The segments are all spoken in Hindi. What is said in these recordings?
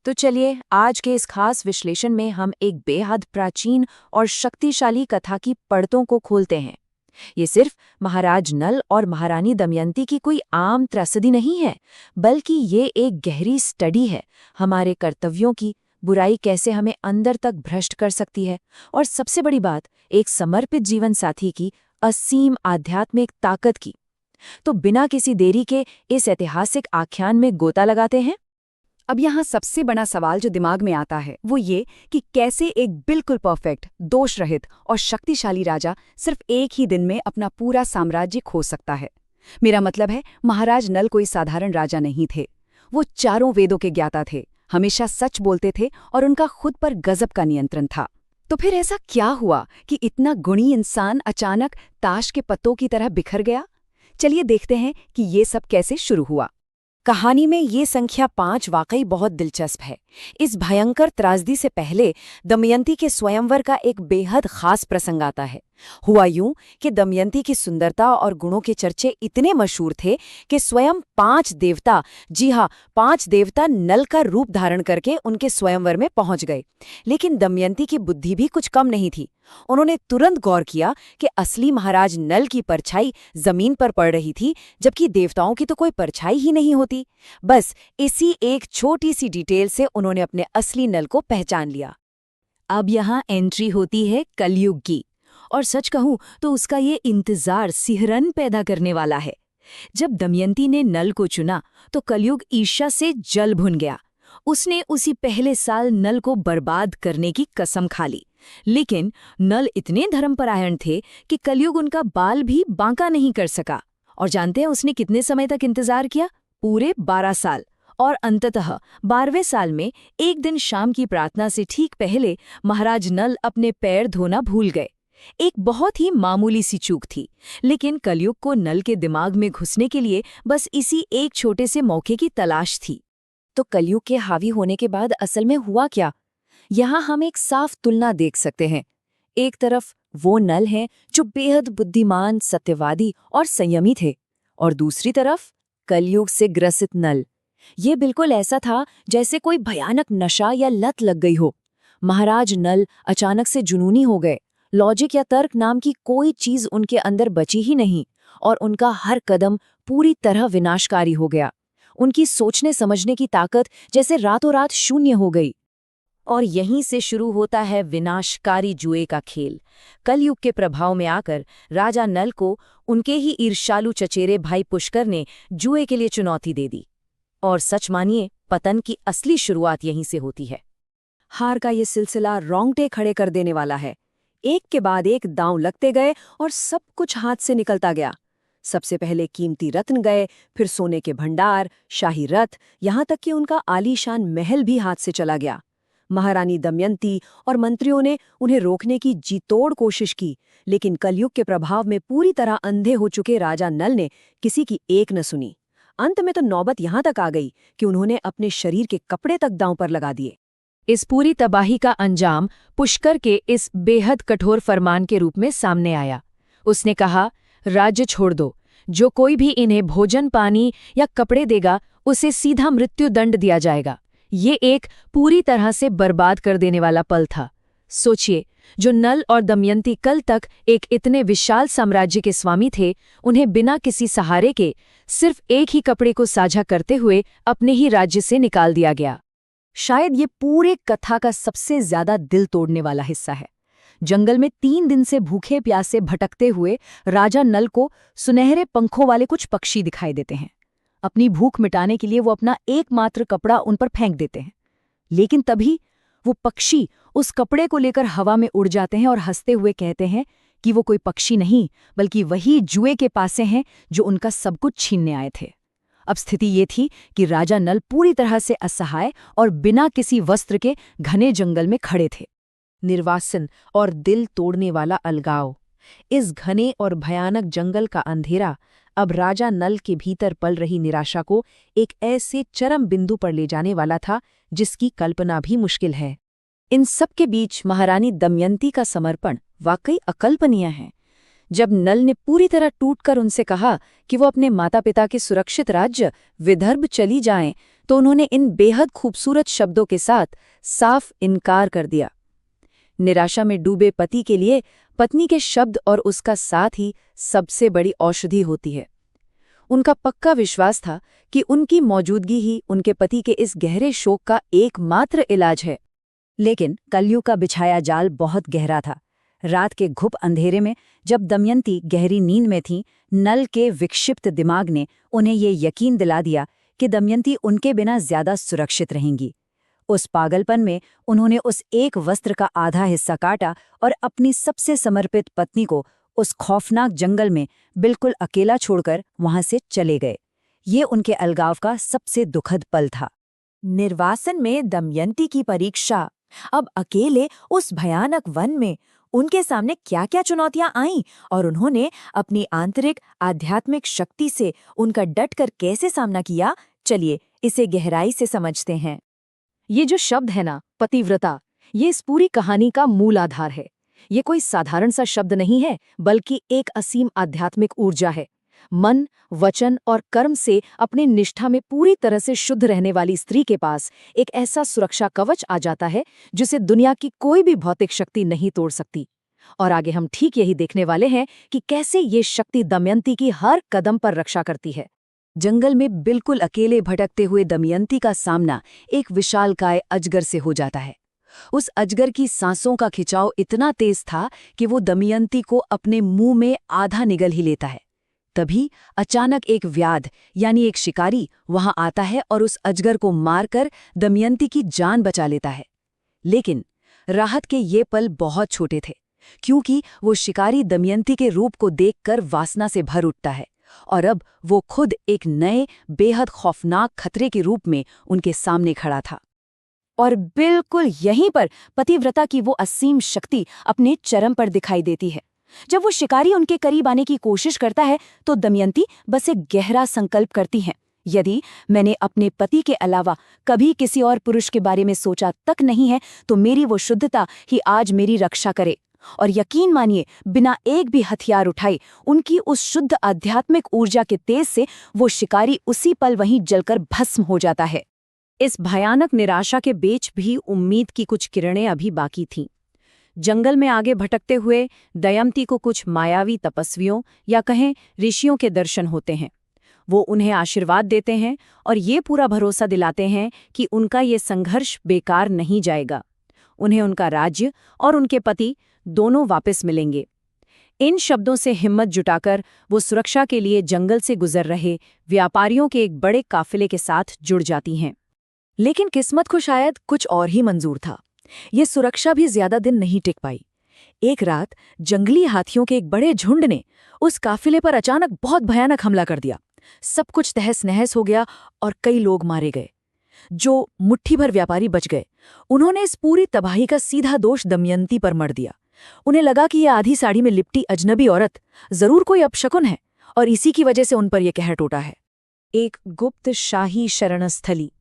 तो चलिए आज के इस खास विश्लेषण में हम एक बेहद प्राचीन और शक्तिशाली कथा की परतों को खोलते हैं। ये सिर्फ महाराज नल और महारानी दमयंती की कोई आम त्रसदी नहीं है, बल्कि ये एक गहरी स्टडी है हमारे कर्तव्यों की, बुराई कैसे हमें अंदर तक भ्रष्ट कर सकती है, और सबसे बड़ी बात, एक समर्पित जीवन साथी की असीम आध्यात्मिक ताकत की। तो बिना किसी देरी के इस ऐतिहासिक आख्यान में गोता लगाते हैं। अब यहाँ सबसे बड़ा सवाल जो दिमाग में आता है वो ये कि कैसे एक बिल्कुल परफेक्ट, दोष रहित और शक्तिशाली राजा सिर्फ एक ही दिन में अपना पूरा साम्राज्य खो सकता है। मेरा मतलब है, महाराज नल कोई साधारण राजा नहीं थे। वो चारों वेदों के ज्ञाता थे, हमेशा सच बोलते थे और उनका खुद पर गजब का नियंत्रण था। तो फिर ऐसा क्या हुआ कि इतना गुणी इंसान अचानक ताश के पत्तों की तरह बिखर गया? चलिए देखते हैं कि ये सब कैसे शुरू हुआ। कहानी में ये संख्या 5 वाकई बहुत दिलचस्प है। इस भयंकर त्रासदी से पहले दमयंती के स्वयंवर का एक बेहद खास प्रसंग आता है। हुआ यूं कि दमयंती की सुंदरता और गुणों के चर्चे इतने मशहूर थे कि स्वयं 5 देवता, जी हाँ 5 देवता नल का रूप धारण करके उनके स्वयंवर में पहुंच गए। लेकिन दमयंती की बुद्धि भी कुछ कम नहीं थी। उन्होंने तुरंत गौर किया कि असली महाराज नल की परछाई जमीन पर पड़ रही थी, जबकि देवताओं की तो कोई परछाई ही नहीं होती। बस इसी एक छोटी सी डिटेल से उन्होंने अपने असली नल को पहचान लिया। अब यहाँ एंट्री होती है कलयुग की, और सच कहूं तो उसका ये इंतजार सिहरन पैदा करने वाला है। जब दमयंती ने नल को चुना तो कलयुग ईर्ष्या से जल भुन गया। उसने उसी पहले साल नल को बर्बाद करने की कसम खा ली। लेकिन नल इतने धर्मपरायण थे कि कलयुग उनका बाल भी बांका नहीं कर सका। और जानते हैं उसने कितने समय तक इंतजार किया? पूरे 12 साल। और अंततः 12वें साल में एक दिन शाम की प्रार्थना से ठीक पहले महाराज नल अपने पैर धोना भूल गए। एक बहुत ही मामूली सी चूक थी, लेकिन कलयुग को नल के दिमाग में घुसने के लिए बस इसी एक छोटे से मौके की तलाश थी। तो कलयुग के हावी होने के बाद असल में हुआ क्या? यहाँ हम एक साफ तुलना देख सकते हैं। एक तरफ वो नल हैं जो बेहद बुद्धिमान, सत्यवादी और संयमी थे, और दूसरी तरफ कलयुग से ग्रसित नल। ये बिल्कुल ऐसा था जैसे कोई भयानक नशा या लत लग गई हो। महाराज नल अचानक से जुनूनी हो गए। लॉजिक या तर्क नाम की कोई चीज उनके अंदर बची ही नहीं, और उनका हर कदम पूरी तरह विनाशकारी हो गया। उनकी सोचने समझने की ताकत जैसे रातों रात शून्य हो गई। और यहीं से शुरू होता है विनाशकारी जुए का खेल। कलयुग के प्रभाव में आकर राजा नल को उनके ही ईर्ष्यालु चचेरे भाई पुष्कर ने जुए के लिए चुनौती दे दी। और सच मानिए, पतन की असली शुरुआत यहीं से होती है। हार का ये सिलसिला रोंगटे खड़े कर देने वाला है। एक के बाद एक दांव लगते गए और सब कुछ हाथ से निकलता गया। सबसे पहले कीमती रत्न गए, फिर सोने के भंडार, शाही रथ, यहाँ तक कि उनका आलीशान महल भी हाथ से चला गया। महारानी दमयंती और मंत्रियों ने उन्हें रोकने की जी तोड़ कोशिश की, लेकिन कलयुग के प्रभाव में पूरी तरह अंधे हो चुके राजा नल ने किसी की एक न सुनी। अंत में तो नौबत यहाँ तक आ गई कि उन्होंने अपने शरीर के कपड़े तक दांव पर लगा दिए। इस पूरी तबाही का अंजाम पुष्कर के इस बेहद कठोर फरमान के रूप में सामने आया। उसने कहा, राज्य छोड़ दो। जो कोई भी इन्हें भोजन, पानी या कपड़े देगा उसे सीधा मृत्यु दंड दिया जाएगा। ये एक पूरी तरह से बर्बाद कर देने वाला पल था। सोचिए, जो नल और दमयंती कल तक एक इतने विशाल साम्राज्य के स्वामी थे, उन्हें बिना किसी सहारे के, सिर्फ एक ही कपड़े को साझा करते हुए अपने ही राज्य से निकाल दिया गया। शायद ये पूरे कथा का सबसे ज्यादा दिल तोड़ने वाला हिस्सा है। जंगल में 3 दिन से भूखे प्यासे भटकते हुए राजा नल को सुनहरे पंखों वाले कुछ पक्षी दिखाई देते हैं। अपनी भूख मिटाने के लिए वो अपना एकमात्र कपड़ा उन पर फेंक देते हैं। लेकिन तभी वो पक्षी उस कपड़े को लेकर हवा में उड़ जाते हैं और हंसते हुए कहते हैं कि वो कोई पक्षी नहीं, बल्कि वही जुए के पासे हैं जो उनका सब कुछ छीनने आए थे। अब स्थिति ये थी कि राजा नल पूरी तरह से असहाय और बिना किसी वस्त्र के घने जंगल में खड़े थे। निर्वासन और दिल तोड़ने वाला अलगाव। इस घने और भयानक जंगल का अंधेरा अब राजा नल के भीतर पल रही निराशा को एक ऐसे चरम बिंदु पर ले जाने वाला था जिसकी कल्पना भी मुश्किल है। इन सब के बीच महारानी दमयंती का समर्पण वाकई अकल्पनीय है। जब नल ने पूरी तरह टूटकर उनसे कहा कि वो अपने माता पिता के सुरक्षित राज्य विदर्भ चली जाएं, तो उन्होंने इन बेहद खूबसूरत शब्दों के साथ साफ इनकार कर दिया। निराशा में डूबे पति के लिए पत्नी के शब्द और उसका साथ ही सबसे बड़ी औषधि होती है। उनका पक्का विश्वास था कि उनकी मौजूदगी ही उनके पति के इस गहरे शोक का एकमात्र इलाज है। लेकिन कलयुग का बिछाया जाल बहुत गहरा था। रात के घुप अंधेरे में जब दमयंती गहरी नींद में थीं, नल के विक्षिप्त दिमाग ने उन्हें ये यकीन दिला दिया कि दमयंती उनके बिना ज्यादा सुरक्षित रहेंगी। उस पागलपन में उन्होंने उस एक वस्त्र का आधा हिस्सा काटा और अपनी सबसे समर्पित पत्नी को उस खौफनाक जंगल में बिल्कुल अकेला छोड़कर वहां से चले गए। ये उनके अलगाव का सबसे दुखद पल था। निर्वासन में दमयंती की परीक्षा। अब अकेले उस भयानक वन में उनके सामने क्या-क्या चुनौतियां आईं और उन्होंने अपनी आंतरिक आध्यात्मिक शक्ति से उनका डटकर कैसे सामना किया, चलिए इसे गहराई से समझते हैं। ये जो शब्द है ना, पतिव्रता, ये इस पूरी कहानी का मूल आधार है। ये कोई साधारण सा शब्द नहीं है, बल्कि एक असीम आध्यात्मिक ऊर्जा है। मन, वचन और कर्म से अपनी निष्ठा में पूरी तरह से शुद्ध रहने वाली स्त्री के पास एक ऐसा सुरक्षा कवच आ जाता है जिसे दुनिया की कोई भी भौतिक शक्ति नहीं तोड़ सकती। और आगे हम ठीक यही देखने वाले हैं कि कैसे ये शक्ति दमयंती की हर कदम पर रक्षा करती है। जंगल में बिल्कुल अकेले भटकते हुए दमयंती का सामना एक विशालकाय अजगर से हो जाता है। उस अजगर की सांसों का खिंचाव इतना तेज था कि वो दमयंती को अपने मुंह में आधा निगल ही लेता है। तभी अचानक एक व्याध यानी एक शिकारी वहां आता है और उस अजगर को मारकर दमयंती की जान बचा लेता है। लेकिन राहत के ये पल बहुत छोटे थे, क्योंकि वो शिकारी दमयंती के रूप को देखकर वासना से भर उठता है और अब वो खुद एक नए बेहद खौफनाक खतरे के रूप में उनके सामने खड़ा था। और बिल्कुल यहीं पर पतिव्रता की वो असीम शक्ति अपने चरम पर दिखाई देती है। जब वो शिकारी उनके करीब आने की कोशिश करता है तो दमयंती बस एक गहरा संकल्प करती हैं, यदि मैंने अपने पति के अलावा कभी किसी और पुरुष के बारे में सोचा तक नहीं है तो मेरी वो शुद्धता ही आज मेरी रक्षा करे। और यकीन मानिए, बिना एक भी हथियार उठाए उनकी उस शुद्ध आध्यात्मिक ऊर्जा के तेज से वो शिकारी उसी पल वहीं जलकर भस्म हो जाता है। इस भयानक निराशा के बीच भी उम्मीद की कुछ किरणें अभी बाकी थीं। जंगल में आगे भटकते हुए दमयंती को कुछ मायावी तपस्वियों या कहें ऋषियों के दर्शन होते हैं। वो उन्हें आशीर्वाद देते हैं और ये पूरा भरोसा दिलाते हैं कि उनका ये संघर्ष बेकार नहीं जाएगा। उन्हें उनका राज्य और उनके पति दोनों वापस मिलेंगे। इन शब्दों से हिम्मत जुटाकर वो सुरक्षा के लिए जंगल से गुजर रहे व्यापारियों के एक बड़े काफिले के साथ जुड़ जाती हैं। लेकिन किस्मत को शायद कुछ और ही मंजूर था। ये सुरक्षा भी ज्यादा दिन नहीं टिक पाई। एक रात जंगली हाथियों के एक बड़े झुंड ने उस काफिले पर अचानक बहुत भयानक हमला कर दिया। सब कुछ तहस नहस हो गया और कई लोग मारे गए। जो मुट्ठी भर व्यापारी बच गए, उन्होंने इस पूरी तबाही का सीधा दोष दमयंती पर मढ़ दिया। उन्हें लगा कि यह आधी साड़ी में लिपटी अजनबी औरत जरूर कोई अपशकुन है और इसी की वजह से उन पर यह कहर टूटा है। एक गुप्त शाही शरणस्थली।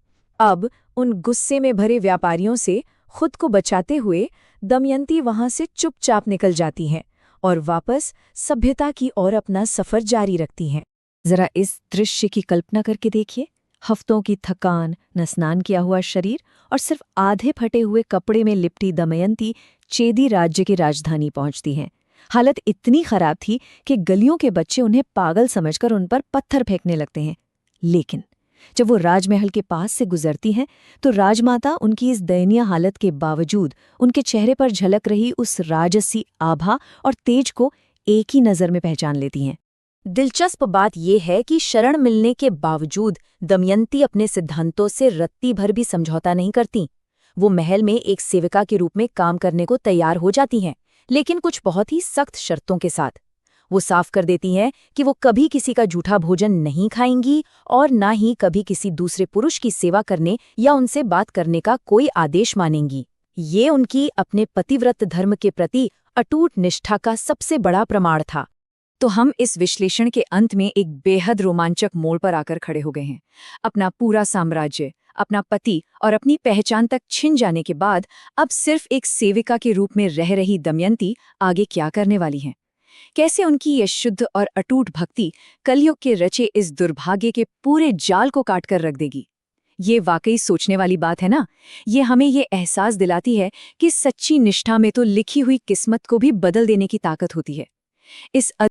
अब उन गुस्से में भरे व्यापारियों से खुद को बचाते हुए दमयंती वहां से चुपचाप निकल जाती हैं और वापस सभ्यता की ओर अपना सफर जारी रखती हैं। जरा इस दृश्य की कल्पना करके देखिए। हफ्तों की थकान, न स्नान किया हुआ शरीर और सिर्फ आधे फटे हुए कपड़े में लिपटी दमयंती चेदी राज्य की राजधानी पहुंचती हैं। हालत इतनी खराब थी कि गलियों के बच्चे उन्हें पागल समझकर उन पर पत्थर फेंकने लगते हैं। लेकिन जब वो राजमहल के पास से गुजरती हैं तो राजमाता उनकी इस दयनीय हालत के बावजूद उनके चेहरे पर झलक रही उस राजसी आभा और तेज को एक ही नज़र में पहचान लेती हैं। दिलचस्प बात यह है कि शरण मिलने के बावजूद दमयंती अपने सिद्धांतों से रत्ती भर भी समझौता नहीं करती। वो महल में एक सेविका के रूप में काम करने को तैयार हो जाती हैं, लेकिन कुछ बहुत ही सख्त शर्तों के साथ। वो साफ कर देती हैं कि वो कभी किसी का झूठा भोजन नहीं खाएंगी और ना ही कभी किसी दूसरे पुरुष की सेवा करने या उनसे बात करने का कोई आदेश मानेंगी। ये उनकी अपने पतिव्रत धर्म के प्रति अटूट निष्ठा का सबसे बड़ा प्रमाण था। तो हम इस विश्लेषण के अंत में एक बेहद रोमांचक मोड़ पर आकर खड़े हो गए हैं। अपना पूरा साम्राज्य, अपना पति और अपनी पहचान तक छिन जाने के बाद अब सिर्फ एक सेविका के रूप में रह रही दमयंती आगे क्या करने वाली हैं? कैसे उनकी ये शुद्ध और अटूट भक्ति कलयुग के रचे इस दुर्भाग्य के पूरे जाल को काट कर रख देगी? ये वाकई सोचने वाली बात है ना। ये हमें ये एहसास दिलाती है कि सच्ची निष्ठा में तो लिखी हुई किस्मत को भी बदल देने की ताकत होती है। इस